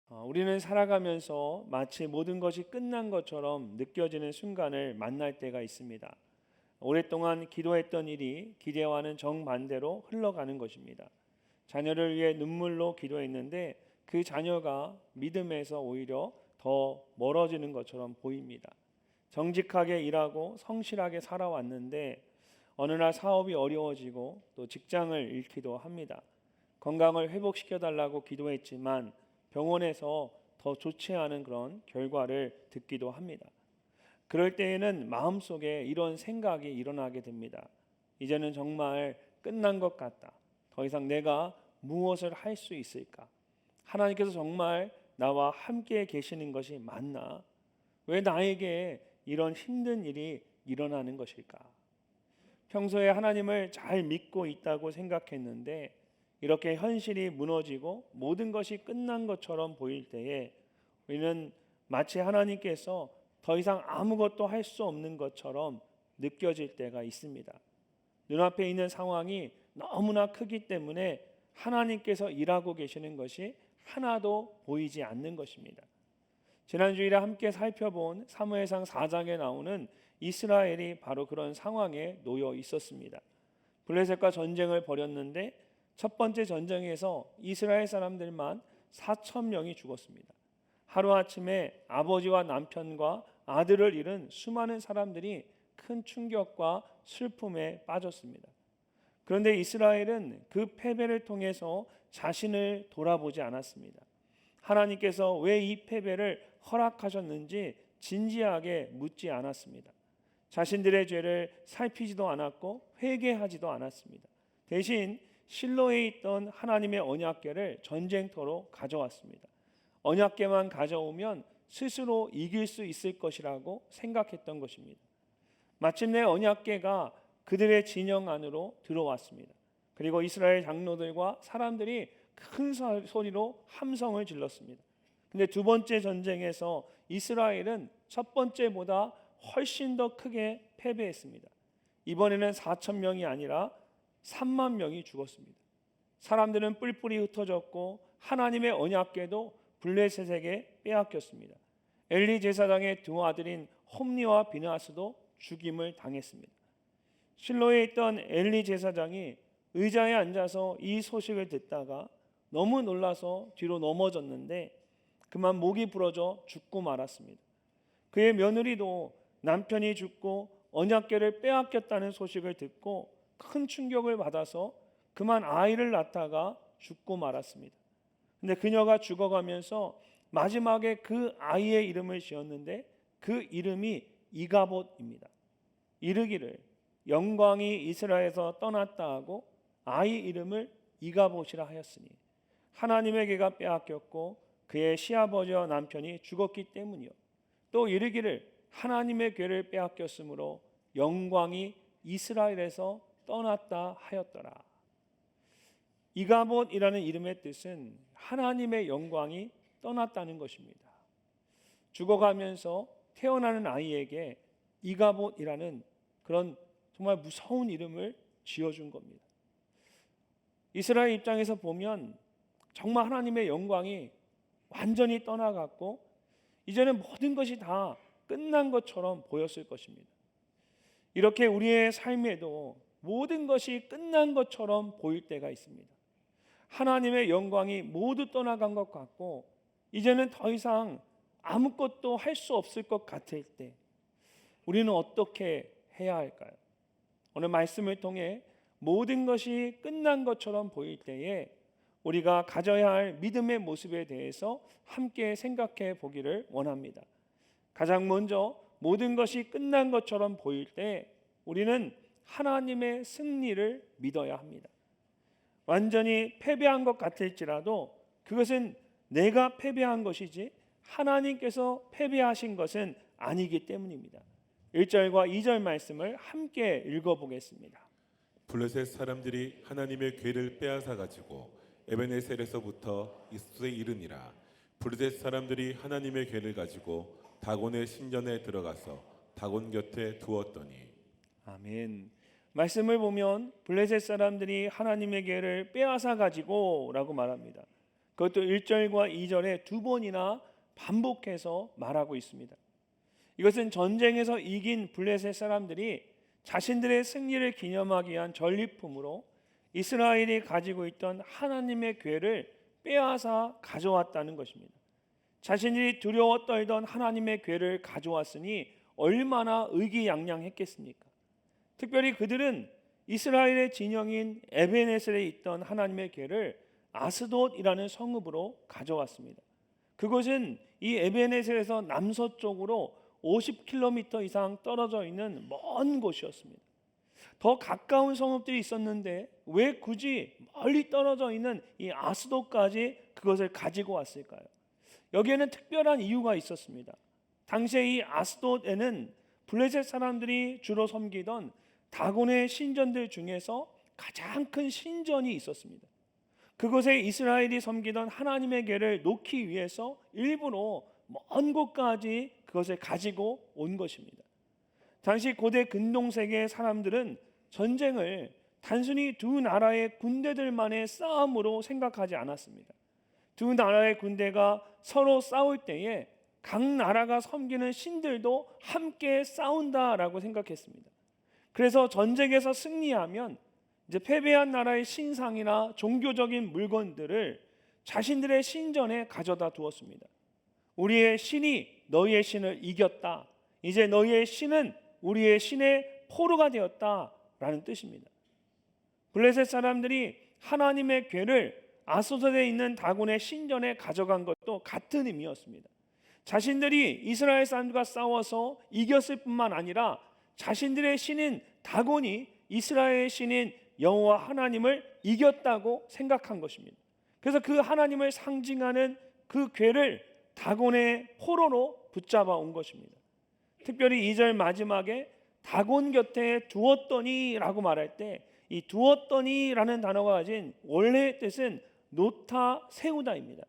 우리는 살아가면서 마치 모든 것이 끝난 것처럼 느껴지는 순간을 만날 때가 있습니다. 오랫동안 기도했던 일이 기대와는 정반대로 흘러가는 것입니다. 자녀를 위해 눈물로 기도했는데 그 자녀가 믿음에서 오히려 더 멀어지는 것처럼 보입니다. 정직하게 일하고 성실하게 살아왔는데 어느 날 사업이 어려워지고 또 직장을 잃기도 합니다. 건강을 회복시켜 달라고 기도했지만 병원에서 더 좋지 않은 그런 결과를 듣기도 합니다. 그럴 때에는 마음속에 이런 생각이 일어나게 됩니다. 이제는 정말 끝난 것 같다. 더 이상 내가 무엇을 할 수 있을까? 하나님께서 정말 나와 함께 계시는 것이 맞나? 왜 나에게 이런 힘든 일이 일어나는 것일까? 평소에 하나님을 잘 믿고 있다고 생각했는데 이렇게 현실이 무너지고 모든 것이 끝난 것처럼 보일 때에 우리는 마치 하나님께서 더 이상 아무것도 할 수 없는 것처럼 느껴질 때가 있습니다. 눈앞에 있는 상황이 너무나 크기 때문에 하나님께서 일하고 계시는 것이 하나도 보이지 않는 것입니다. 지난 주일에 함께 살펴본 사무엘상 4장에 나오는 이스라엘이 바로 그런 상황에 놓여 있었습니다. 블레셋과 전쟁을 벌였는데 첫 번째 전쟁에서 이스라엘 사람들만 4천 명이 죽었습니다. 하루아침에 아버지와 남편과 아들을 잃은 수많은 사람들이 큰 충격과 슬픔에 빠졌습니다. 그런데 이스라엘은 그 패배를 통해서 자신을 돌아보지 않았습니다. 하나님께서 왜 이 패배를 허락하셨는지 진지하게 묻지 않았습니다. 자신들의 죄를 살피지도 않았고 회개하지도 않았습니다. 대신 실로에 있던 하나님의 언약궤를 전쟁터로 가져왔습니다. 언약궤만 가져오면 스스로 이길 수 있을 것이라고 생각했던 것입니다. 마침내 언약궤가 그들의 진영 안으로 들어왔습니다. 그리고 이스라엘 장로들과 사람들이 큰 소리로 함성을 질렀습니다. 근데 두 번째 전쟁에서 이스라엘은 첫 번째보다 훨씬 더 크게 패배했습니다. 이번에는 4천 명이 아니라 3만 명이 죽었습니다. 사람들은 뿔뿔이 흩어졌고 하나님의 언약궤도 블레셋에게 빼앗겼습니다. 엘리 제사장의 두 아들인 홈니와 비나스도 죽임을 당했습니다. 실로에 있던 엘리 제사장이 의자에 앉아서 이 소식을 듣다가 너무 놀라서 뒤로 넘어졌는데 그만 목이 부러져 죽고 말았습니다. 그의 며느리도 남편이 죽고 언약궤를 빼앗겼다는 소식을 듣고 큰 충격을 받아서 그만 아이를 낳다가 죽고 말았습니다. 근데 그녀가 죽어가면서 마지막에 그 아이의 이름을 지었는데 그 이름이 이가봇입니다. 이르기를 영광이 이스라엘에서 떠났다 하고 아이 이름을 이가봇이라 하였으니 하나님의 궤가 빼앗겼고 그의 시아버지와 남편이 죽었기 때문이요. 또 이르기를 하나님의 궤를 빼앗겼으므로 영광이 이스라엘에서 떠났다 하였더라. 이가봇이라는 이름의 뜻은 하나님의 영광이 떠났다는 것입니다. 죽어가면서 태어나는 아이에게 이가봇이라는 그런 정말 무서운 이름을 지어준 겁니다. 이스라엘 입장에서 보면 정말 하나님의 영광이 완전히 떠나갔고 이제는 모든 것이 다 끝난 것처럼 보였을 것입니다. 이렇게 우리의 삶에도 모든 것이 끝난 것처럼 보일 때가 있습니다. 하나님의 영광이 모두 떠나간 것 같고 이제는 더 이상 아무것도 할 수 없을 것 같을 때 우리는 어떻게 해야 할까요? 오늘 말씀을 통해 모든 것이 끝난 것처럼 보일 때에 우리가 가져야 할 믿음의 모습에 대해서 함께 생각해 보기를 원합니다. 가장 먼저 모든 것이 끝난 것처럼 보일 때 우리는 하나님의 승리를 믿어야 합니다. 완전히 패배한 것 같을지라도 그것은 내가 패배한 것이지 하나님께서 패배하신 것은 아니기 때문입니다. 1절과 2절 말씀을 함께 읽어보겠습니다. 블레셋 사람들이 하나님의 궤를 빼앗아 가지고 에베네셀에서부터 이스도에 이르니라. 블레셋 사람들이 하나님의 궤를 가지고 다곤의 신전에 들어가서 다곤 곁에 두었더니. 아멘. 말씀을 보면 블레셋 사람들이 하나님의 궤를 빼앗아 가지고 라고 말합니다. 그것도 1절과 2절에 두 번이나 반복해서 말하고 있습니다. 이것은 전쟁에서 이긴 블레셋 사람들이 자신들의 승리를 기념하기 위한 전리품으로 이스라엘이 가지고 있던 하나님의 궤를 빼앗아 가져왔다는 것입니다. 자신들이 두려워 떨던 하나님의 궤를 가져왔으니 얼마나 의기양양했겠습니까? 특별히 그들은 이스라엘의 진영인 에베네셀에 있던 하나님의 궤를 아스돗이라는 성읍으로 가져왔습니다. 그곳은 이 에베네셀에서 남서쪽으로 50km 이상 떨어져 있는 먼 곳이었습니다. 더 가까운 성읍들이 있었는데 왜 굳이 멀리 떨어져 있는 이 아스돗까지 그것을 가지고 왔을까요? 여기에는 특별한 이유가 있었습니다. 당시에 이 아스돗에는 블레셋 사람들이 주로 섬기던 다곤의 신전들 중에서 가장 큰 신전이 있었습니다. 그곳에 이스라엘이 섬기던 하나님의 궤를 놓기 위해서 일부러 먼 곳까지 그것을 가지고 온 것입니다. 당시 고대 근동세계의 사람들은 전쟁을 단순히 두 나라의 군대들만의 싸움으로 생각하지 않았습니다. 두 나라의 군대가 서로 싸울 때에 각 나라가 섬기는 신들도 함께 싸운다라고 생각했습니다. 그래서 전쟁에서 승리하면 이제 패배한 나라의 신상이나 종교적인 물건들을 자신들의 신전에 가져다 두었습니다. 우리의 신이 너희의 신을 이겼다. 이제 너희의 신은 우리의 신의 포로가 되었다라는 뜻입니다. 블레셋 사람들이 하나님의 궤를 아스돗에 있는 다곤의 신전에 가져간 것도 같은 의미였습니다. 자신들이 이스라엘 사람들과 싸워서 이겼을 뿐만 아니라 자신들의 신인 다곤이 이스라엘의 신인 여호와 하나님을 이겼다고 생각한 것입니다. 그래서 그 하나님을 상징하는 그 궤를 다곤의 포로로 붙잡아 온 것입니다. 특별히 2절 마지막에 다곤 곁에 두었더니라고 말할 때 이 두었더니라는 단어가 가진 원래의 뜻은 놓다 세우다입니다.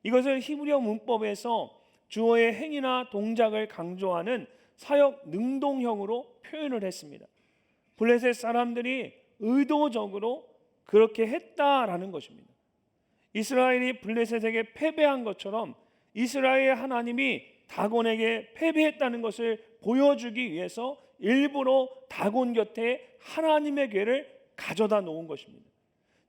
이것을 히브리어 문법에서 주어의 행위나 동작을 강조하는 사역 능동형으로 표현을 했습니다. 블레셋 사람들이 의도적으로 그렇게 했다라는 것입니다. 이스라엘이 블레셋에게 패배한 것처럼 이스라엘의 하나님이 다곤에게 패배했다는 것을 보여주기 위해서 일부러 다곤 곁에 하나님의 궤를 가져다 놓은 것입니다.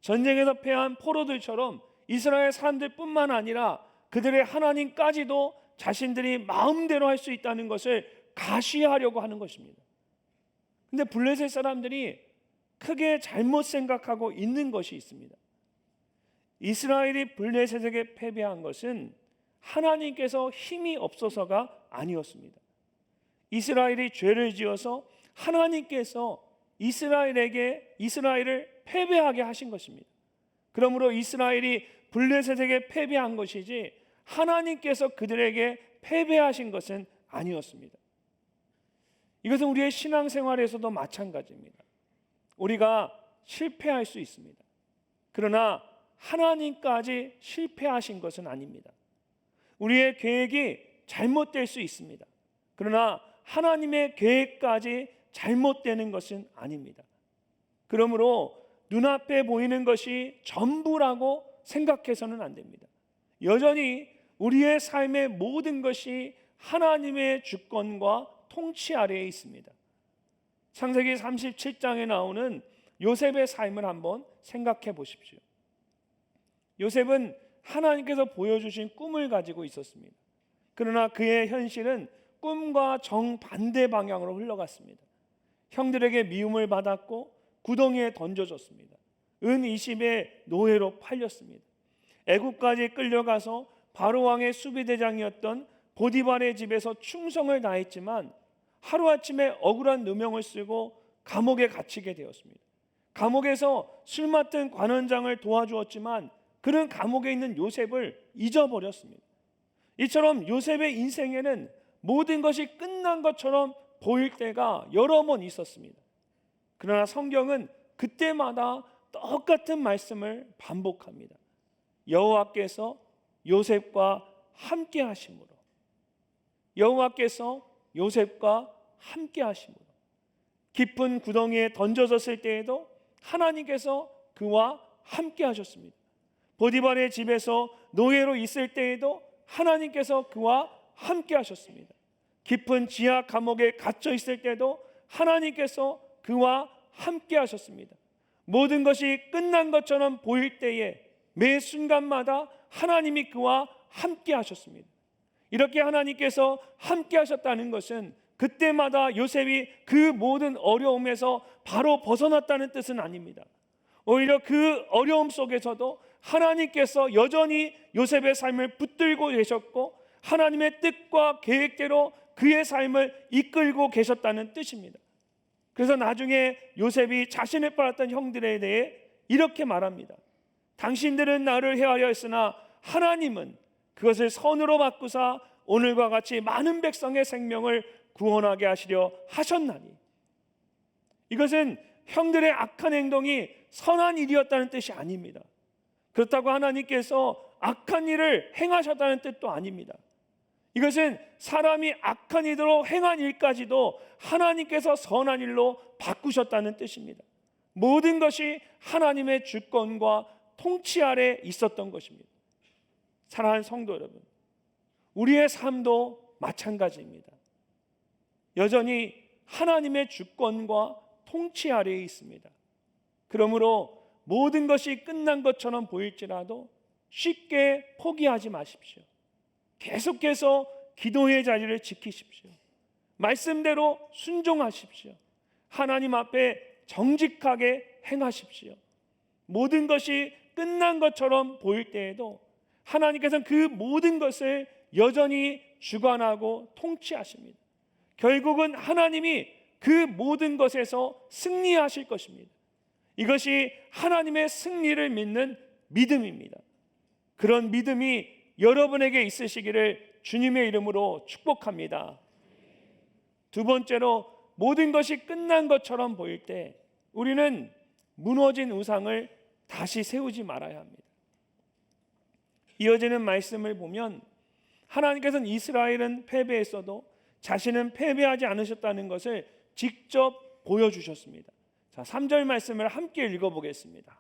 전쟁에서 패한 포로들처럼 이스라엘 사람들뿐만 아니라 그들의 하나님까지도 자신들이 마음대로 할 수 있다는 것을 가시하려고 하는 것입니다. 근데 블레셋 사람들이 크게 잘못 생각하고 있는 것이 있습니다. 이스라엘이 블레셋에게 패배한 것은 하나님께서 힘이 없어서가 아니었습니다. 이스라엘이 죄를 지어서 하나님께서 이스라엘을 패배하게 하신 것입니다. 그러므로 이스라엘이 블레셋에게 패배한 것이지 하나님께서 그들에게 패배하신 것은 아니었습니다. 이것은 우리의 신앙생활에서도 마찬가지입니다. 우리가 실패할 수 있습니다. 그러나 하나님까지 실패하신 것은 아닙니다. 우리의 계획이 잘못될 수 있습니다. 그러나 하나님의 계획까지 잘못되는 것은 아닙니다. 그러므로 눈앞에 보이는 것이 전부라고 생각해서는 안 됩니다. 여전히 우리의 삶의 모든 것이 하나님의 주권과 통치 아래에 있습니다. 창세기 37장에 나오는 요셉의 삶을 한번 생각해 보십시오. 요셉은 하나님께서 보여주신 꿈을 가지고 있었습니다. 그러나 그의 현실은 꿈과 정반대 방향으로 흘러갔습니다. 형들에게 미움을 받았고 구덩이에 던져졌습니다. 은 20의 노예로 팔렸습니다. 애굽까지 끌려가서 바로 왕의 수비대장이었던 보디발의 집에서 충성을 다했지만 하루아침에 억울한 누명을 쓰고 감옥에 갇히게 되었습니다. 감옥에서 술 맡은 관원장을 도와주었지만 그는 감옥에 있는 요셉을 잊어버렸습니다. 이처럼 요셉의 인생에는 모든 것이 끝난 것처럼 보일 때가 여러 번 있었습니다. 그러나 성경은 그때마다 똑같은 말씀을 반복합니다. 여호와께서 요셉과 함께 하심으로, 여호와께서 요셉과 함께 하심으로, 깊은 구덩이에 던져졌을 때에도 하나님께서 그와 함께 하셨습니다. 보디발의 집에서 노예로 있을 때에도 하나님께서 그와 함께 하셨습니다. 깊은 지하 감옥에 갇혀 있을 때도 하나님께서 그와 함께 하셨습니다. 모든 것이 끝난 것처럼 보일 때에 매 순간마다 하나님이 그와 함께 하셨습니다. 이렇게 하나님께서 함께 하셨다는 것은 그때마다 요셉이 그 모든 어려움에서 바로 벗어났다는 뜻은 아닙니다. 오히려 그 어려움 속에서도 하나님께서 여전히 요셉의 삶을 붙들고 계셨고 하나님의 뜻과 계획대로 그의 삶을 이끌고 계셨다는 뜻입니다. 그래서 나중에 요셉이 자신을 팔았던 형들에 대해 이렇게 말합니다. 당신들은 나를 해하려 했으나 하나님은 그것을 선으로 바꾸사 오늘과 같이 많은 백성의 생명을 구원하게 하시려 하셨나니. 이것은 형들의 악한 행동이 선한 일이었다는 뜻이 아닙니다. 그렇다고 하나님께서 악한 일을 행하셨다는 뜻도 아닙니다. 이것은 사람이 악한 일로 행한 일까지도 하나님께서 선한 일로 바꾸셨다는 뜻입니다. 모든 것이 하나님의 주권과 통치 아래 있었던 것입니다. 사랑하는 성도 여러분, 우리의 삶도 마찬가지입니다. 여전히 하나님의 주권과 통치 아래에 있습니다. 그러므로 모든 것이 끝난 것처럼 보일지라도 쉽게 포기하지 마십시오. 계속해서 기도의 자리를 지키십시오. 말씀대로 순종하십시오. 하나님 앞에 정직하게 행하십시오. 모든 것이 끝난 것처럼 보일 때에도 하나님께서는 그 모든 것을 여전히 주관하고 통치하십니다. 결국은 하나님이 그 모든 것에서 승리하실 것입니다. 이것이 하나님의 승리를 믿는 믿음입니다. 그런 믿음이 여러분에게 있으시기를 주님의 이름으로 축복합니다. 두 번째로, 모든 것이 끝난 것처럼 보일 때 우리는 무너진 우상을 다시 세우지 말아야 합니다. 이어지는 말씀을 보면 하나님께서는 이스라엘은 패배했어도 자신은 패배하지 않으셨다는 것을 직접 보여주셨습니다. 자, 3절 말씀을 함께 읽어보겠습니다.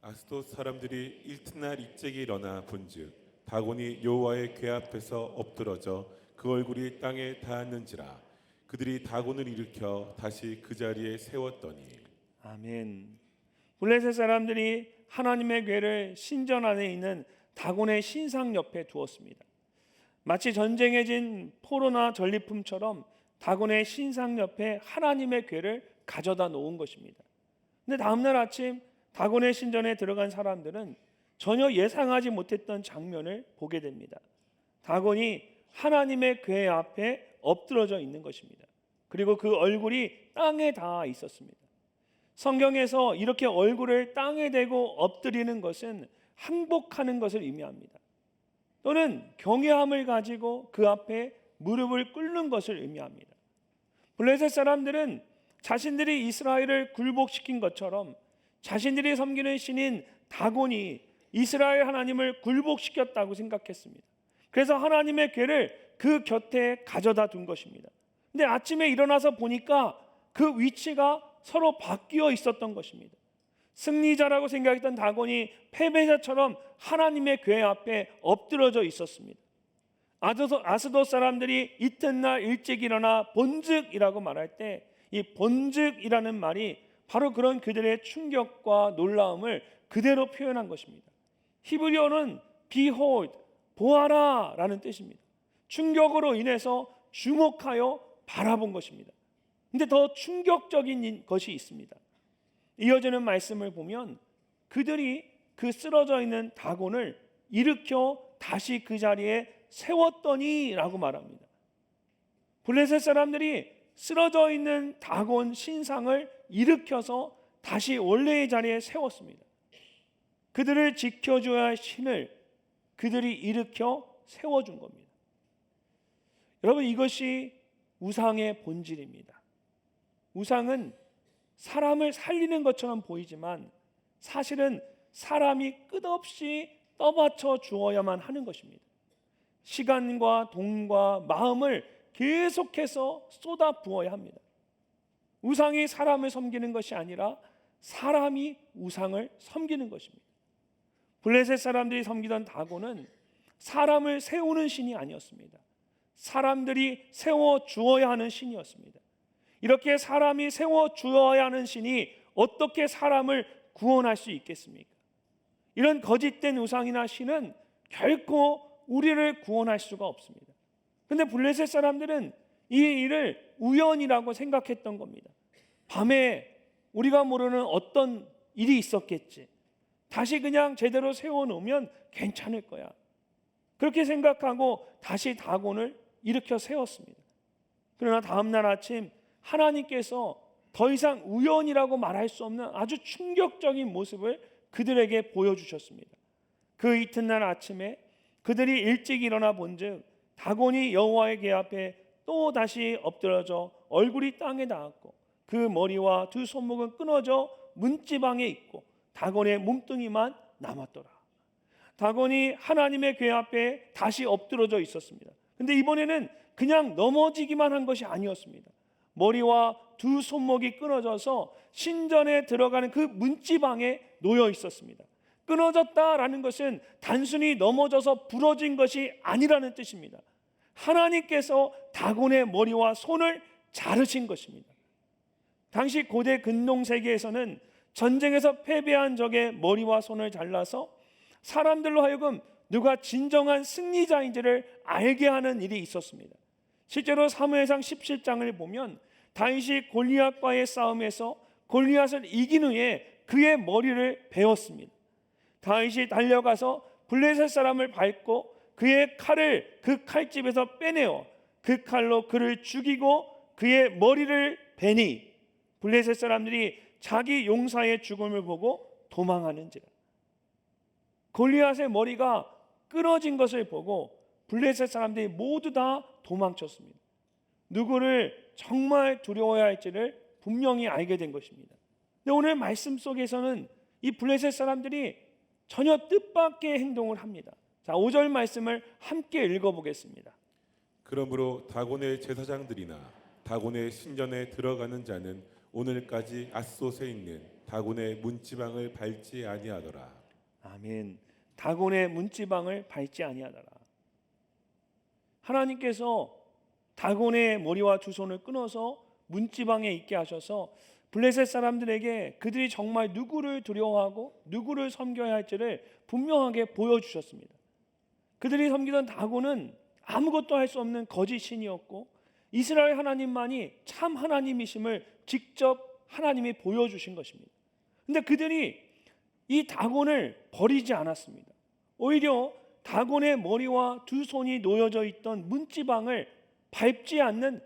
아스돗 사람들이 일튿날 일찍이 일어나 본즉 다곤이 여호와의 궤 앞에서 엎드러져 그 얼굴이 땅에 닿았는지라. 그들이 다곤을 일으켜 다시 그 자리에 세웠더니. 아멘. 블레셋 사람들이 하나님의 궤를 신전 안에 있는 다곤의 신상 옆에 두었습니다. 마치 전쟁에 진 포로나 전리품처럼 다곤의 신상 옆에 하나님의 궤를 가져다 놓은 것입니다. 근데 다음날 아침 다곤의 신전에 들어간 사람들은 전혀 예상하지 못했던 장면을 보게 됩니다. 다곤이 하나님의 궤 앞에 엎드러져 있는 것입니다. 그리고 그 얼굴이 땅에 닿아 있었습니다. 성경에서 이렇게 얼굴을 땅에 대고 엎드리는 것은 항복하는 것을 의미합니다. 또는 경외함을 가지고 그 앞에 무릎을 꿇는 것을 의미합니다. 블레셋 사람들은 자신들이 이스라엘을 굴복시킨 것처럼 자신들이 섬기는 신인 다곤이 이스라엘 하나님을 굴복시켰다고 생각했습니다. 그래서 하나님의 궤를 그 곁에 가져다 둔 것입니다. 근데 아침에 일어나서 보니까 그 위치가 서로 바뀌어 있었던 것입니다. 승리자라고 생각했던 다곤이 패배자처럼 하나님의 궤 앞에 엎드러져 있었습니다. 아스돗 사람들이 이튿날 일찍 일어나 본즉이라고 말할 때 이 본즉이라는 말이 바로 그런 그들의 충격과 놀라움을 그대로 표현한 것입니다. 히브리어는 behold, 보아라 라는 뜻입니다. 충격으로 인해서 주목하여 바라본 것입니다. 근데 더 충격적인 것이 있습니다. 이어지는 말씀을 보면 그들이 그 쓰러져 있는 다곤을 일으켜 다시 그 자리에 세웠더니 라고 말합니다. 블레셋 사람들이 쓰러져 있는 다곤 신상을 일으켜서 다시 원래의 자리에 세웠습니다. 그들을 지켜줘야 할 신을 그들이 일으켜 세워준 겁니다. 여러분, 이것이 우상의 본질입니다. 우상은 사람을 살리는 것처럼 보이지만 사실은 사람이 끝없이 떠받쳐 주어야만 하는 것입니다. 시간과 돈과 마음을 계속해서 쏟아 부어야 합니다. 우상이 사람을 섬기는 것이 아니라 사람이 우상을 섬기는 것입니다. 블레셋 사람들이 섬기던 다곤은 사람을 세우는 신이 아니었습니다. 사람들이 세워 주어야 하는 신이었습니다. 이렇게 사람이 세워 주어야 하는 신이 어떻게 사람을 구원할 수 있겠습니까? 이런 거짓된 우상이나 신은 결코 우리를 구원할 수가 없습니다. 그런데 블레셋 사람들은 이 일을 우연이라고 생각했던 겁니다. 밤에 우리가 모르는 어떤 일이 있었겠지. 다시 그냥 제대로 세워놓으면 괜찮을 거야. 그렇게 생각하고 다시 다곤을 일으켜 세웠습니다. 그러나 다음날 아침 하나님께서 더 이상 우연이라고 말할 수 없는 아주 충격적인 모습을 그들에게 보여주셨습니다. 그 이튿날 아침에 그들이 일찍 일어나 본즉 다곤이 여호와의 궤 앞에 또 다시 엎드러져 얼굴이 땅에 닿았고 그 머리와 두 손목은 끊어져 문지방에 있고 다곤의 몸뚱이만 남았더라. 다곤이 하나님의 궤 앞에 다시 엎드러져 있었습니다. 근데 이번에는 그냥 넘어지기만 한 것이 아니었습니다. 머리와 두 손목이 끊어져서 신전에 들어가는 그 문지방에 놓여 있었습니다. 끊어졌다라는 것은 단순히 넘어져서 부러진 것이 아니라는 뜻입니다. 하나님께서 다곤의 머리와 손을 자르신 것입니다. 당시 고대 근동 세계에서는 전쟁에서 패배한 적의 머리와 손을 잘라서 사람들로 하여금 누가 진정한 승리자인지를 알게 하는 일이 있었습니다. 실제로 사무엘상 17장을 보면 다윗이 골리앗과의 싸움에서 골리앗을 이긴 후에 그의 머리를 베었습니다. 다윗이 달려가서 블레셋 사람을 밟고 그의 칼을 그 칼집에서 빼내어 그 칼로 그를 죽이고 그의 머리를 베니 블레셋 사람들이 자기 용사의 죽음을 보고 도망하는지라. 골리앗의 머리가 끊어진 것을 보고 블레셋 사람들이 모두 다 도망쳤습니다. 누구를 정말 두려워해야 할지를 분명히 알게 된 것입니다. 근데 오늘 말씀 속에서는 이 블레셋 사람들이 전혀 뜻밖의 행동을 합니다. 자, 5절 말씀을 함께 읽어보겠습니다. 그러므로 다곤의 제사장들이나 다곤의 신전에 들어가는 자는 오늘까지 앗솥에 있는 다곤의 문지방을 밟지 아니하더라. 아멘. 다곤의 문지방을 밟지 아니하더라. 하나님께서 다곤의 머리와 두 손을 끊어서 문지방에 있게 하셔서 블레셋 사람들에게 그들이 정말 누구를 두려워하고 누구를 섬겨야 할지를 분명하게 보여주셨습니다. 그들이 섬기던 다곤은 아무것도 할 수 없는 거짓 신이었고 이스라엘 하나님만이 참 하나님이심을 직접 하나님이 보여주신 것입니다. 그런데 그들이 이 다곤을 버리지 않았습니다. 오히려 다곤의 머리와 두 손이 놓여져 있던 문지방을 밟지 않는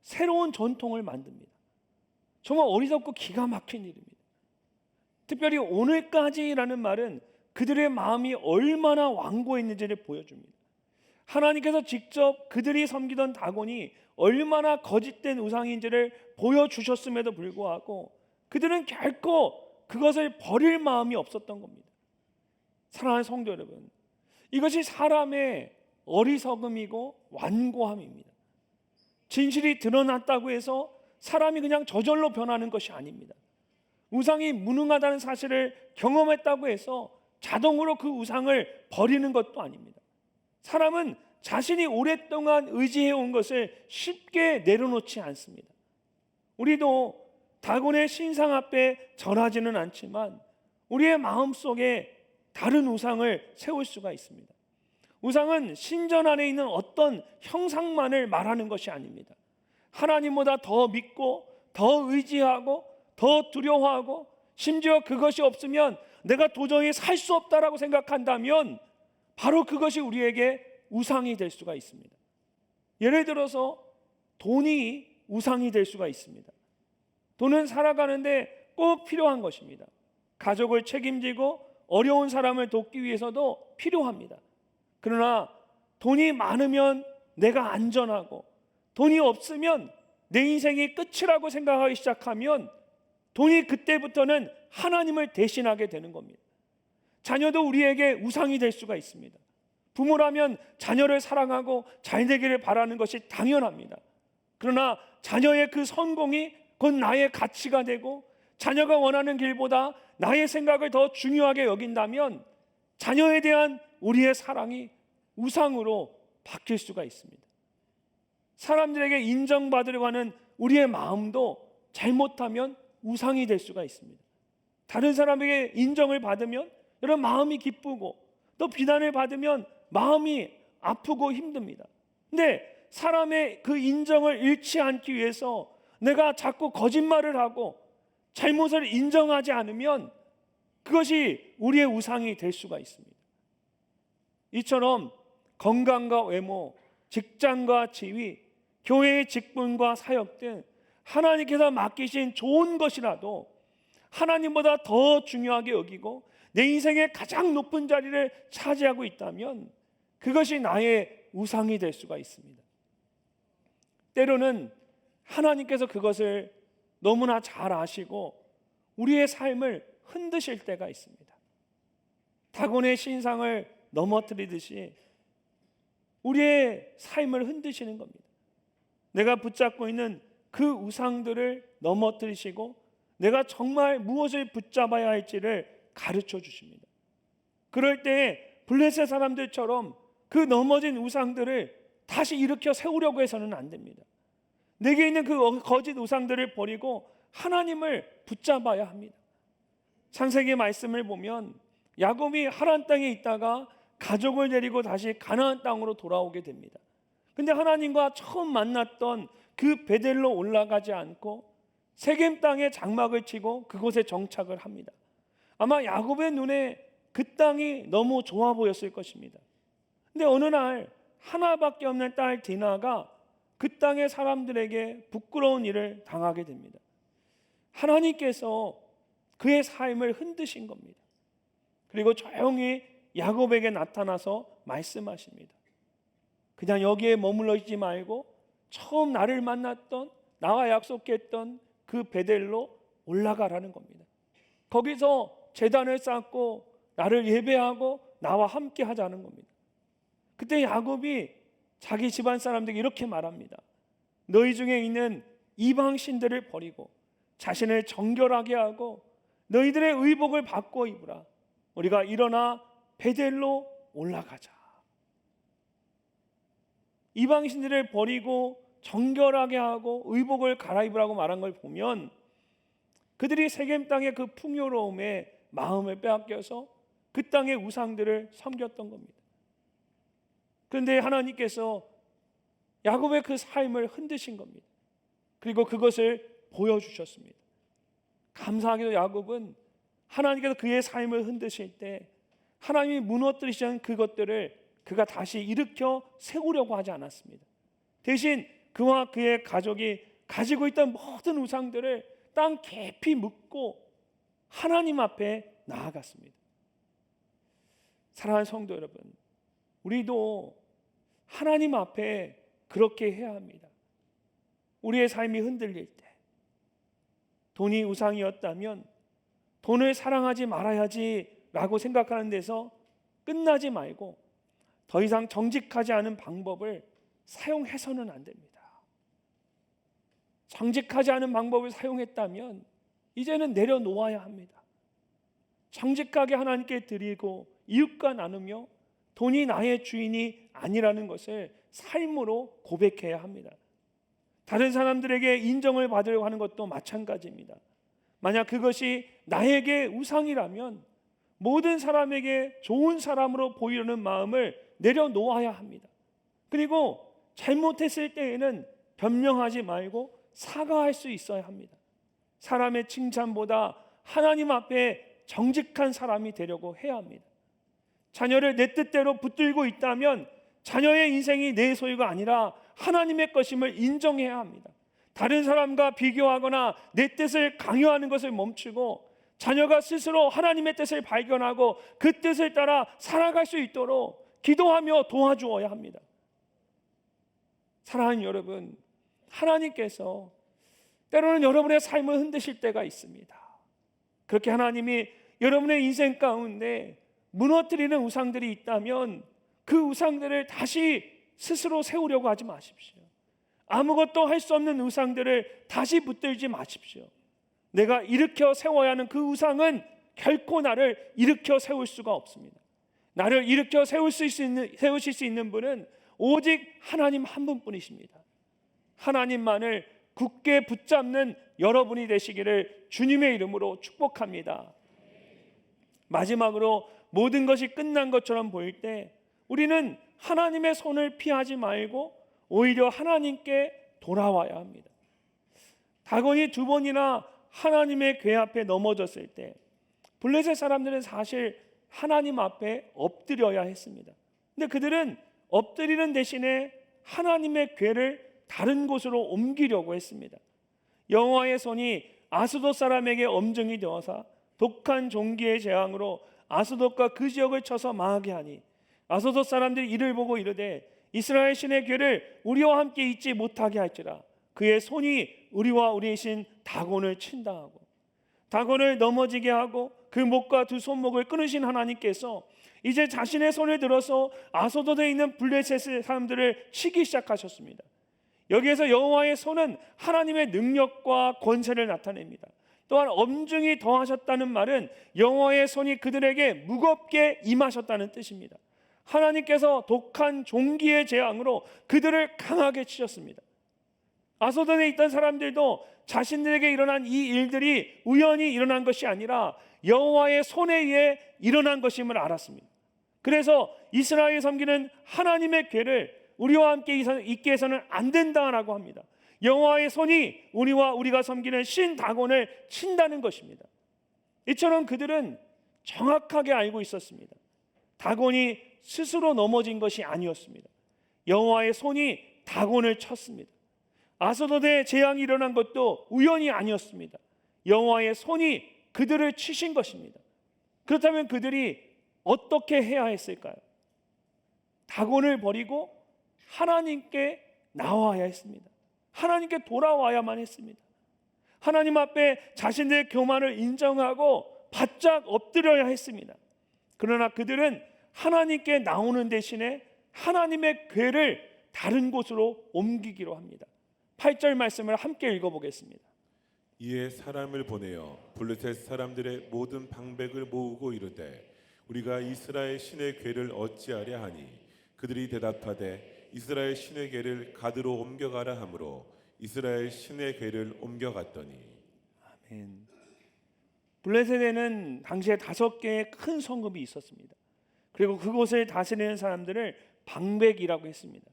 새로운 전통을 만듭니다. 정말 어리석고 기가 막힌 일입니다. 특별히 오늘까지라는 말은 그들의 마음이 얼마나 완고했는지를 보여줍니다. 하나님께서 직접 그들이 섬기던 다곤이 얼마나 거짓된 우상인지를 보여주셨음에도 불구하고 그들은 결코 그것을 버릴 마음이 없었던 겁니다. 사랑하는 성도 여러분, 이것이 사람의 어리석음이고 완고함입니다. 진실이 드러났다고 해서 사람이 그냥 저절로 변하는 것이 아닙니다. 우상이 무능하다는 사실을 경험했다고 해서 자동으로 그 우상을 버리는 것도 아닙니다. 사람은 자신이 오랫동안 의지해온 것을 쉽게 내려놓지 않습니다. 우리도 다곤의 신상 앞에 절하지는 않지만 우리의 마음속에 다른 우상을 세울 수가 있습니다. 우상은 신전 안에 있는 어떤 형상만을 말하는 것이 아닙니다. 하나님보다 더 믿고 더 의지하고 더 두려워하고 심지어 그것이 없으면 내가 도저히 살 수 없다라고 생각한다면 바로 그것이 우리에게 우상이 될 수가 있습니다. 예를 들어서 돈이 우상이 될 수가 있습니다. 돈은 살아가는데 꼭 필요한 것입니다. 가족을 책임지고 어려운 사람을 돕기 위해서도 필요합니다. 그러나 돈이 많으면 내가 안전하고 돈이 없으면 내 인생이 끝이라고 생각하기 시작하면 돈이 그때부터는 하나님을 대신하게 되는 겁니다. 자녀도 우리에게 우상이 될 수가 있습니다. 부모라면 자녀를 사랑하고 잘 되기를 바라는 것이 당연합니다. 그러나 자녀의 그 성공이 곧 나의 가치가 되고 자녀가 원하는 길보다 나의 생각을 더 중요하게 여긴다면 자녀에 대한 우리의 사랑이 우상으로 바뀔 수가 있습니다. 사람들에게 인정받으려고 하는 우리의 마음도 잘못하면 우상이 될 수가 있습니다. 다른 사람에게 인정을 받으면 여러분 마음이 기쁘고, 또 비난을 받으면 마음이 아프고 힘듭니다. 근데 사람의 그 인정을 잃지 않기 위해서 내가 자꾸 거짓말을 하고 잘못을 인정하지 않으면 그것이 우리의 우상이 될 수가 있습니다. 이처럼 건강과 외모, 직장과 지위, 교회의 직분과 사역 등 하나님께서 맡기신 좋은 것이라도 하나님보다 더 중요하게 여기고 내 인생의 가장 높은 자리를 차지하고 있다면 그것이 나의 우상이 될 수가 있습니다. 때로는 하나님께서 그것을 너무나 잘 아시고 우리의 삶을 흔드실 때가 있습니다. 다곤의 신상을 넘어뜨리듯이 우리의 삶을 흔드시는 겁니다. 내가 붙잡고 있는 그 우상들을 넘어뜨리시고 내가 정말 무엇을 붙잡아야 할지를 가르쳐 주십니다. 그럴 때 블레셋 사람들처럼 그 넘어진 우상들을 다시 일으켜 세우려고 해서는 안 됩니다. 내게 있는 그 거짓 우상들을 버리고 하나님을 붙잡아야 합니다. 창세기 말씀을 보면 야곱이 하란 땅에 있다가 가족을 데리고 다시 가나안 땅으로 돌아오게 됩니다. 근데 하나님과 처음 만났던 그 베델로 올라가지 않고 세겜 땅에 장막을 치고 그곳에 정착을 합니다. 아마 야곱의 눈에 그 땅이 너무 좋아 보였을 것입니다. 근데 어느 날 하나밖에 없는 딸 디나가 그 땅의 사람들에게 부끄러운 일을 당하게 됩니다. 하나님께서 그의 삶을 흔드신 겁니다. 그리고 조용히 야곱에게 나타나서 말씀하십니다. 그냥 여기에 머물러 있지 말고 처음 나를 만났던, 나와 약속했던 그 베델로 올라가라는 겁니다. 거기서 제단을 쌓고 나를 예배하고 나와 함께 하자는 겁니다. 그때 야곱이 자기 집안 사람들에게 이렇게 말합니다. 너희 중에 있는 이방 신들을 버리고 자신을 정결하게 하고 너희들의 의복을 바꿔 입으라. 우리가 일어나 베델로 올라가자. 이방 신들을 버리고 정결하게 하고 의복을 갈아입으라고 말한 걸 보면 그들이 세겜 땅의 그 풍요로움에 마음을 빼앗겨서 그 땅의 우상들을 섬겼던 겁니다. 그런데 하나님께서 야곱의 그 삶을 흔드신 겁니다. 그리고 그것을 보여주셨습니다. 감사하게도 야곱은 하나님께서 그의 삶을 흔드실 때 하나님이 무너뜨리신 그것들을 그가 다시 일으켜 세우려고 하지 않았습니다. 대신 그와 그의 가족이 가지고 있던 모든 우상들을 땅 깊이 묻고 하나님 앞에 나아갔습니다. 사랑하는 성도 여러분, 우리도 하나님 앞에 그렇게 해야 합니다. 우리의 삶이 흔들릴 때, 돈이 우상이었다면 돈을 사랑하지 말아야지라고 생각하는 데서 끝나지 말고 더 이상 정직하지 않은 방법을 사용해서는 안 됩니다. 정직하지 않은 방법을 사용했다면 이제는 내려놓아야 합니다. 정직하게 하나님께 드리고 이웃과 나누며 돈이 나의 주인이 아니라는 것을 삶으로 고백해야 합니다. 다른 사람들에게 인정을 받으려고 하는 것도 마찬가지입니다. 만약 그것이 나에게 우상이라면 모든 사람에게 좋은 사람으로 보이려는 마음을 내려놓아야 합니다. 그리고 잘못했을 때에는 변명하지 말고 사과할 수 있어야 합니다. 사람의 칭찬보다 하나님 앞에 정직한 사람이 되려고 해야 합니다. 자녀를 내 뜻대로 붙들고 있다면 자녀의 인생이 내 소유가 아니라 하나님의 것임을 인정해야 합니다. 다른 사람과 비교하거나 내 뜻을 강요하는 것을 멈추고 자녀가 스스로 하나님의 뜻을 발견하고 그 뜻을 따라 살아갈 수 있도록 기도하며 도와주어야 합니다. 사랑하는 여러분, 하나님께서 때로는 여러분의 삶을 흔드실 때가 있습니다. 그렇게 하나님이 여러분의 인생 가운데 무너뜨리는 우상들이 있다면 그 우상들을 다시 스스로 세우려고 하지 마십시오. 아무것도 할 수 없는 우상들을 다시 붙들지 마십시오. 내가 일으켜 세워야 하는 그 우상은 결코 나를 일으켜 세울 수가 없습니다. 나를 일으켜 세우실 수 있는 분은 오직 하나님 한 분뿐이십니다. 하나님만을 굳게 붙잡는 여러분이 되시기를 주님의 이름으로 축복합니다. 마지막으로 모든 것이 끝난 것처럼 보일 때 우리는 하나님의 손을 피하지 말고 오히려 하나님께 돌아와야 합니다. 다곤이 2번이나 하나님의 궤 앞에 넘어졌을 때 블레셋 사람들은 사실 하나님 앞에 엎드려야 했습니다. 근데 그들은 엎드리는 대신에 하나님의 궤를 다른 곳으로 옮기려고 했습니다. 여호와의 손이 아스돗 사람에게 엄정이 되어서 독한 종기의 재앙으로 아스돗과 그 지역을 쳐서 망하게 하니 아스돗 사람들이 이를 보고 이르되 이스라엘 신의 궤를 우리와 함께 있지 못하게 할지라. 그의 손이 우리와 우리의 신 다곤을 친다 하고, 다곤을 넘어지게 하고 그 목과 2 손목을 끊으신 하나님께서 이제 자신의 손을 들어서 아스돗에 있는 블레셋 사람들을 치기 시작하셨습니다. 여기에서 여호와의 손은 하나님의 능력과 권세를 나타냅니다. 또한 엄중히 더하셨다는 말은 여호와의 손이 그들에게 무겁게 임하셨다는 뜻입니다. 하나님께서 독한 종기의 재앙으로 그들을 강하게 치셨습니다. 아소돈에 있던 사람들도 자신들에게 일어난 이 일들이 우연히 일어난 것이 아니라 여호와의 손에 의해 일어난 것임을 알았습니다. 그래서 이스라엘이 섬기는 하나님의 궤를 우리와 함께 있게 해서는 안 된다라고 합니다. 여호와의 손이 우리가 섬기는 신 다곤을 친다는 것입니다. 이처럼 그들은 정확하게 알고 있었습니다. 다곤이 스스로 넘어진 것이 아니었습니다. 여호와의 손이 다곤을 쳤습니다. 아스돗에 재앙이 일어난 것도 우연이 아니었습니다. 여호와의 손이 그들을 치신 것입니다. 그렇다면 그들이 어떻게 해야 했을까요? 다곤을 버리고 하나님께 나와야 했습니다. 하나님께 돌아와야만 했습니다. 하나님 앞에 자신들의 교만을 인정하고 바짝 엎드려야 했습니다. 그러나 그들은 하나님께 나오는 대신에 하나님의 궤를 다른 곳으로 옮기기로 합니다. 8절 말씀을 함께 읽어보겠습니다. 이에 사람을 보내어 블레셋 사람들의 모든 방백을 모으고 이르되 우리가 이스라엘 신의 궤를 어찌하랴 하니 그들이 대답하되 이스라엘 신의 궤를 가드로 옮겨가라 하므로 이스라엘 신의 궤를 옮겨갔더니. 아멘. 블레셋에는 당시에 5개의 큰 성읍이 있었습니다. 그리고 그곳을 다스리는 사람들을 방백이라고 했습니다.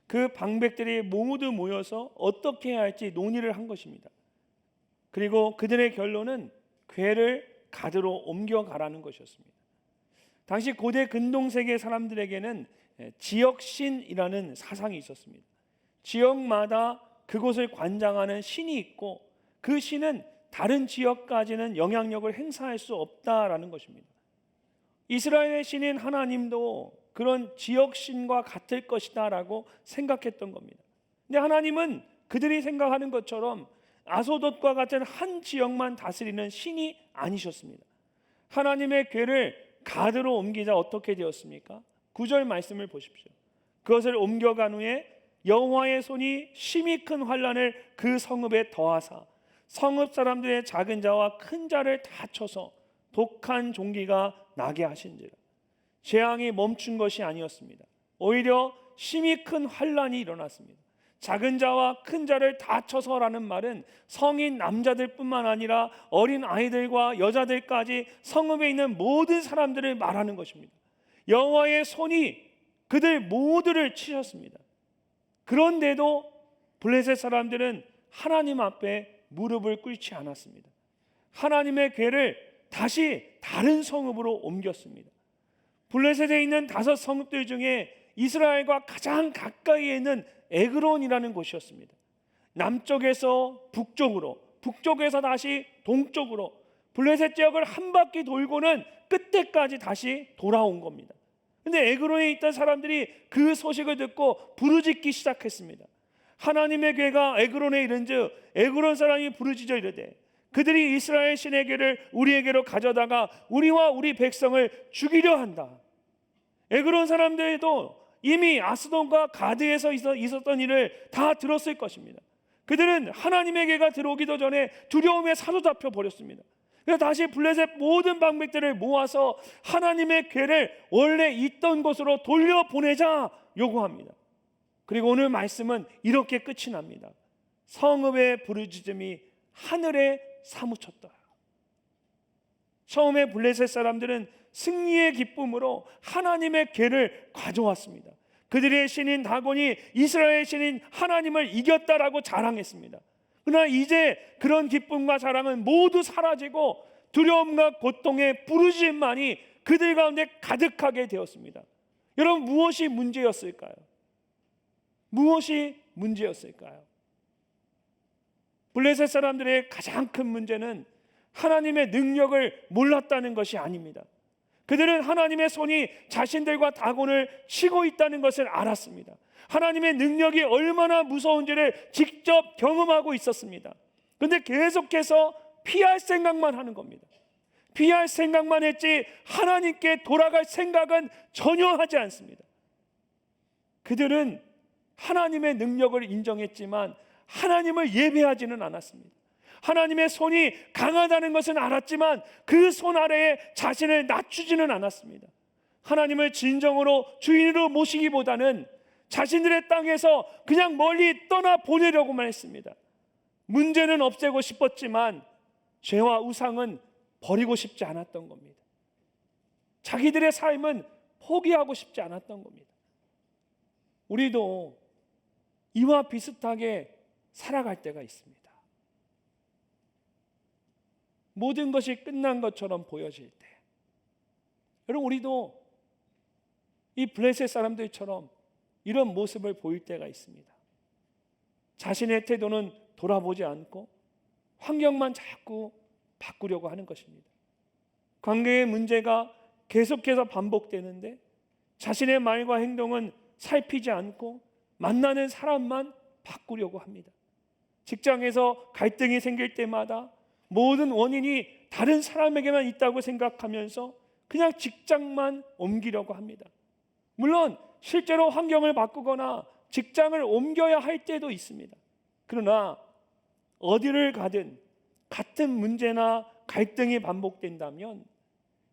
그 방백들이 모두 모여서 어떻게 해야 할지 논의를 한 것입니다. 그리고 그들의 결론은 궤를 가드로 옮겨가라는 것이었습니다. 당시 고대 근동세계 사람들에게는 지역신이라는 사상이 있었습니다. 지역마다 그곳을 관장하는 신이 있고 그 신은 다른 지역까지는 영향력을 행사할 수 없다라는 것입니다. 이스라엘의 신인 하나님도 그런 지역신과 같을 것이다라고 생각했던 겁니다. 근데 하나님은 그들이 생각하는 것처럼 아소돗과 같은 한 지역만 다스리는 신이 아니셨습니다. 하나님의 궤를 가드로 옮기자 어떻게 되었습니까? 9절 말씀을 보십시오. 그것을 옮겨간 후에 여호와의 손이 심히 큰 환란을 그 성읍에 더하사 성읍 사람들의 작은 자와 큰 자를 다 쳐서 독한 종기가 나게 하신지라. 재앙이 멈춘 것이 아니었습니다. 오히려 심히 큰 환란이 일어났습니다. 작은 자와 큰 자를 다 쳐서라는 말은 성인 남자들뿐만 아니라 어린 아이들과 여자들까지 성읍에 있는 모든 사람들을 말하는 것입니다. 여호와의 손이 그들 모두를 치셨습니다. 그런데도 블레셋 사람들은 하나님 앞에 무릎을 꿇지 않았습니다. 하나님의 궤를 다시 다른 성읍으로 옮겼습니다. 블레셋에 있는 5 성읍들 중에 이스라엘과 가장 가까이에 있는 에그론이라는 곳이었습니다. 남쪽에서 북쪽으로, 북쪽에서 다시 동쪽으로 블레셋 지역을 한 바퀴 돌고는 끝에까지 다시 돌아온 겁니다. 근데 에그론에 있던 사람들이 그 소식을 듣고 부르짖기 시작했습니다. 하나님의 궤가 에그론에 이른즉 에그론 사람이 부르짖어 이르되 그들이 이스라엘 신의 궤를 우리에게로 가져다가 우리와 우리 백성을 죽이려 한다. 에그론 사람들도 이미 아스돈과 가드에서 있었던 일을 다 들었을 것입니다. 그들은 하나님의 궤가 들어오기도 전에 두려움에 사로잡혀 버렸습니다. 그래서 다시 블레셋 모든 방백들을 모아서 하나님의 궤를 원래 있던 곳으로 돌려보내자 요구합니다. 그리고 오늘 말씀은 이렇게 끝이 납니다. 성읍의 부르짖음이 하늘에 사무쳤더라. 처음에 블레셋 사람들은 승리의 기쁨으로 하나님의 궤를 가져왔습니다. 그들의 신인 다곤이 이스라엘 신인 하나님을 이겼다라고 자랑했습니다. 그러나 이제 그런 기쁨과 자랑은 모두 사라지고 두려움과 고통의 부르짖음만이 그들 가운데 가득하게 되었습니다. 여러분, 무엇이 문제였을까요? 무엇이 문제였을까요? 블레셋 사람들의 가장 큰 문제는 하나님의 능력을 몰랐다는 것이 아닙니다. 그들은 하나님의 손이 자신들과 다곤을 치고 있다는 것을 알았습니다. 하나님의 능력이 얼마나 무서운지를 직접 경험하고 있었습니다. 그런데 계속해서 피할 생각만 하는 겁니다. 피할 생각만 했지 하나님께 돌아갈 생각은 전혀 하지 않습니다. 그들은 하나님의 능력을 인정했지만 하나님을 예배하지는 않았습니다. 하나님의 손이 강하다는 것은 알았지만 그 손 아래에 자신을 낮추지는 않았습니다. 하나님을 진정으로 주인으로 모시기보다는 자신들의 땅에서 그냥 멀리 떠나 보내려고만 했습니다. 문제는 없애고 싶었지만 죄와 우상은 버리고 싶지 않았던 겁니다. 자기들의 삶은 포기하고 싶지 않았던 겁니다. 우리도 이와 비슷하게 살아갈 때가 있습니다. 모든 것이 끝난 것처럼 보여질 때, 여러분, 우리도 이 블레셋 사람들처럼 이런 모습을 보일 때가 있습니다. 자신의 태도는 돌아보지 않고 환경만 자꾸 바꾸려고 하는 것입니다. 관계의 문제가 계속해서 반복되는데 자신의 말과 행동은 살피지 않고 만나는 사람만 바꾸려고 합니다. 직장에서 갈등이 생길 때마다 모든 원인이 다른 사람에게만 있다고 생각하면서 그냥 직장만 옮기려고 합니다. 물론 실제로 환경을 바꾸거나 직장을 옮겨야 할 때도 있습니다. 그러나 어디를 가든 같은 문제나 갈등이 반복된다면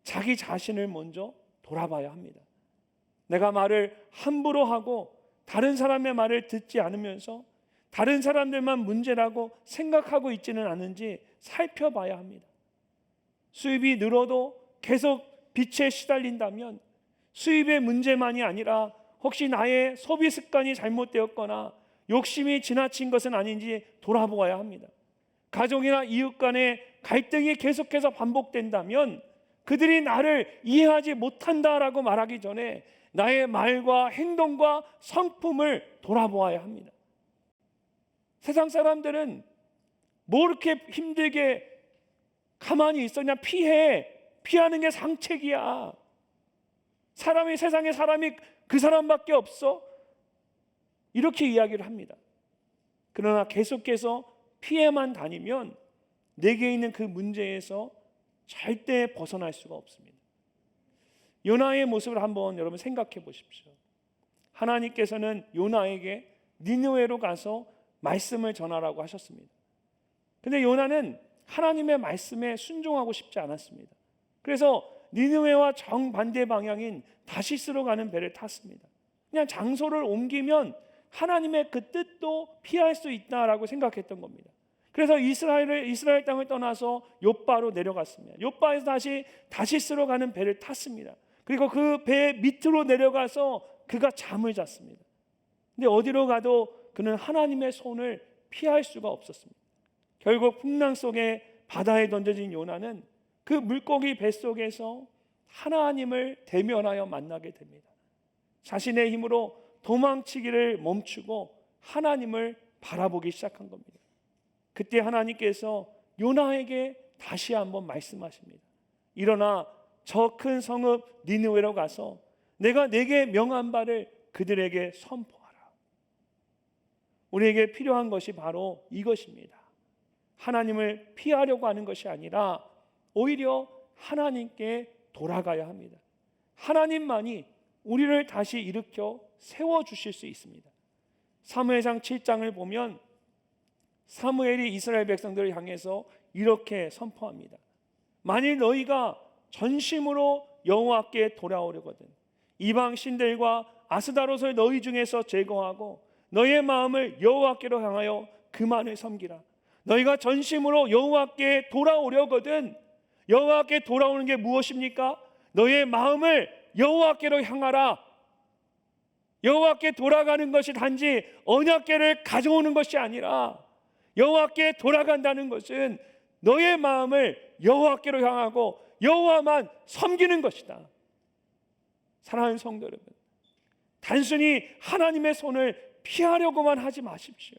자기 자신을 먼저 돌아봐야 합니다. 내가 말을 함부로 하고 다른 사람의 말을 듣지 않으면서 다른 사람들만 문제라고 생각하고 있지는 않은지 살펴봐야 합니다. 수입이 늘어도 계속 빚에 시달린다면 수입의 문제만이 아니라 혹시 나의 소비 습관이 잘못되었거나 욕심이 지나친 것은 아닌지 돌아보아야 합니다. 가족이나 이웃 간의 갈등이 계속해서 반복된다면 그들이 나를 이해하지 못한다라고 말하기 전에 나의 말과 행동과 성품을 돌아보아야 합니다. 세상 사람들은 뭐 이렇게 힘들게 가만히 있었냐, 피하는 게 상책이야. 세상에 사람이 그 사람밖에 없어? 이렇게 이야기를 합니다. 그러나 계속해서 피해만 다니면 내게 있는 그 문제에서 절대 벗어날 수가 없습니다. 요나의 모습을 한번 여러분 생각해 보십시오. 하나님께서는 요나에게 니느웨로 가서 말씀을 전하라고 하셨습니다. 근데 요나는 하나님의 말씀에 순종하고 싶지 않았습니다. 그래서 니느웨와 정반대 방향인 다시스로 가는 배를 탔습니다. 그냥 장소를 옮기면 하나님의 그 뜻도 피할 수 있다라고 생각했던 겁니다. 그래서 이스라엘 땅을 떠나서 욥바로 내려갔습니다. 욥바에서 다시 다시스로 가는 배를 탔습니다. 그리고 그 배 밑으로 내려가서 그가 잠을 잤습니다. 근데 어디로 가도 그는 하나님의 손을 피할 수가 없었습니다. 결국 풍랑 속에 바다에 던져진 요나는 그 물고기 뱃속에서 하나님을 대면하여 만나게 됩니다. 자신의 힘으로 도망치기를 멈추고 하나님을 바라보기 시작한 겁니다. 그때 하나님께서 요나에게 다시 한번 말씀하십니다. 일어나 저 큰 성읍 니느웨로 가서 내가 내게 명한 바를 그들에게 선포하라. 우리에게 필요한 것이 바로 이것입니다. 하나님을 피하려고 하는 것이 아니라 오히려 하나님께 돌아가야 합니다. 하나님만이 우리를 다시 일으켜 세워주실 수 있습니다. 사무엘상 7장을 보면 사무엘이 이스라엘 백성들을 향해서 이렇게 선포합니다. 만일 너희가 전심으로 여호와께 돌아오려거든 이방 신들과 아스다롯을 너희 중에서 제거하고 너희의 마음을 여호와께로 향하여 그만을 섬기라. 너희가 전심으로 여호와께 돌아오려거든. 여호와께 돌아오는 게 무엇입니까? 너희의 마음을 여호와께로 향하라. 여호와께 돌아가는 것이 단지 언약궤를 가져오는 것이 아니라 여호와께 돌아간다는 것은 너의 마음을 여호와께로 향하고 여호와만 섬기는 것이다. 사랑하는 성도 여러분, 단순히 하나님의 손을 피하려고만 하지 마십시오.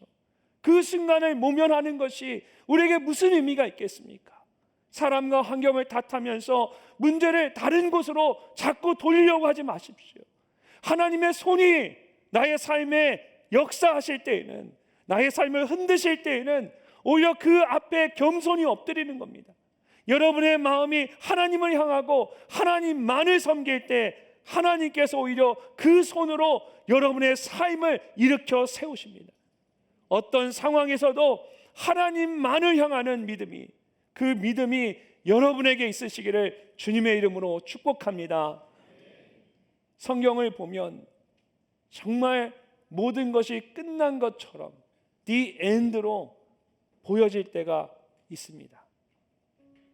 그 순간을 모면하는 것이 우리에게 무슨 의미가 있겠습니까? 사람과 환경을 탓하면서 문제를 다른 곳으로 자꾸 돌리려고 하지 마십시오. 하나님의 손이 나의 삶에 역사하실 때에는, 나의 삶을 흔드실 때에는 오히려 그 앞에 겸손히 엎드리는 겁니다. 여러분의 마음이 하나님을 향하고 하나님만을 섬길 때 하나님께서 오히려 그 손으로 여러분의 삶을 일으켜 세우십니다. 어떤 상황에서도 하나님만을 향하는 믿음이, 그 믿음이 여러분에게 있으시기를 주님의 이름으로 축복합니다. 성경을 보면 정말 모든 것이 끝난 것처럼 the end로 보여질 때가 있습니다.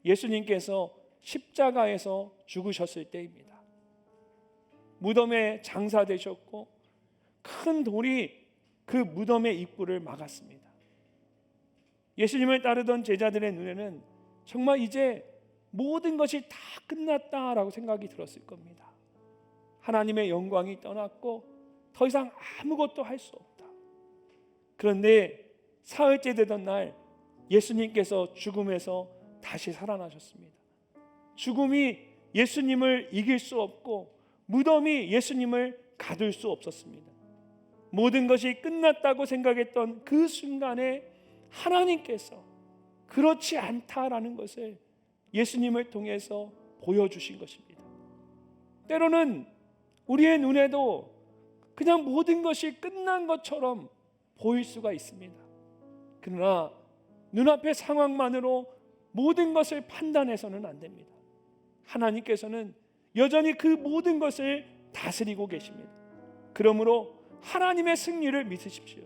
예수님께서 십자가에서 죽으셨을 때입니다. 무덤에 장사되셨고 큰 돌이 그 무덤의 입구를 막았습니다. 예수님을 따르던 제자들의 눈에는 정말 이제 모든 것이 다 끝났다라고 생각이 들었을 겁니다. 하나님의 영광이 떠났고 더 이상 아무것도 할 수 없다. 그런데 사흘째 되던 날 예수님께서 죽음에서 다시 살아나셨습니다. 죽음이 예수님을 이길 수 없고 무덤이 예수님을 가둘 수 없었습니다. 모든 것이 끝났다고 생각했던 그 순간에 하나님께서 그렇지 않다라는 것을 예수님을 통해서 보여주신 것입니다. 때로는 우리의 눈에도 그냥 모든 것이 끝난 것처럼 보일 수가 있습니다. 그러나 눈앞의 상황만으로 모든 것을 판단해서는 안 됩니다. 하나님께서는 여전히 그 모든 것을 다스리고 계십니다. 그러므로 하나님의 승리를 믿으십시오.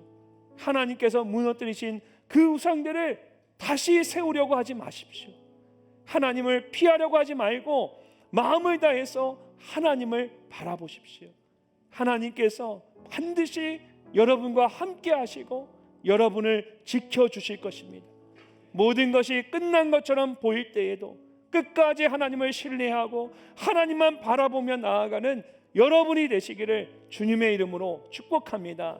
하나님께서 무너뜨리신 그 우상들을 다시 세우려고 하지 마십시오. 하나님을 피하려고 하지 말고 마음을 다해서 하나님을 바라보십시오. 하나님께서 반드시 여러분과 함께 하시고 여러분을 지켜주실 것입니다. 모든 것이 끝난 것처럼 보일 때에도 끝까지 하나님을 신뢰하고 하나님만 바라보며 나아가는 여러분이 되시기를 주님의 이름으로 축복합니다.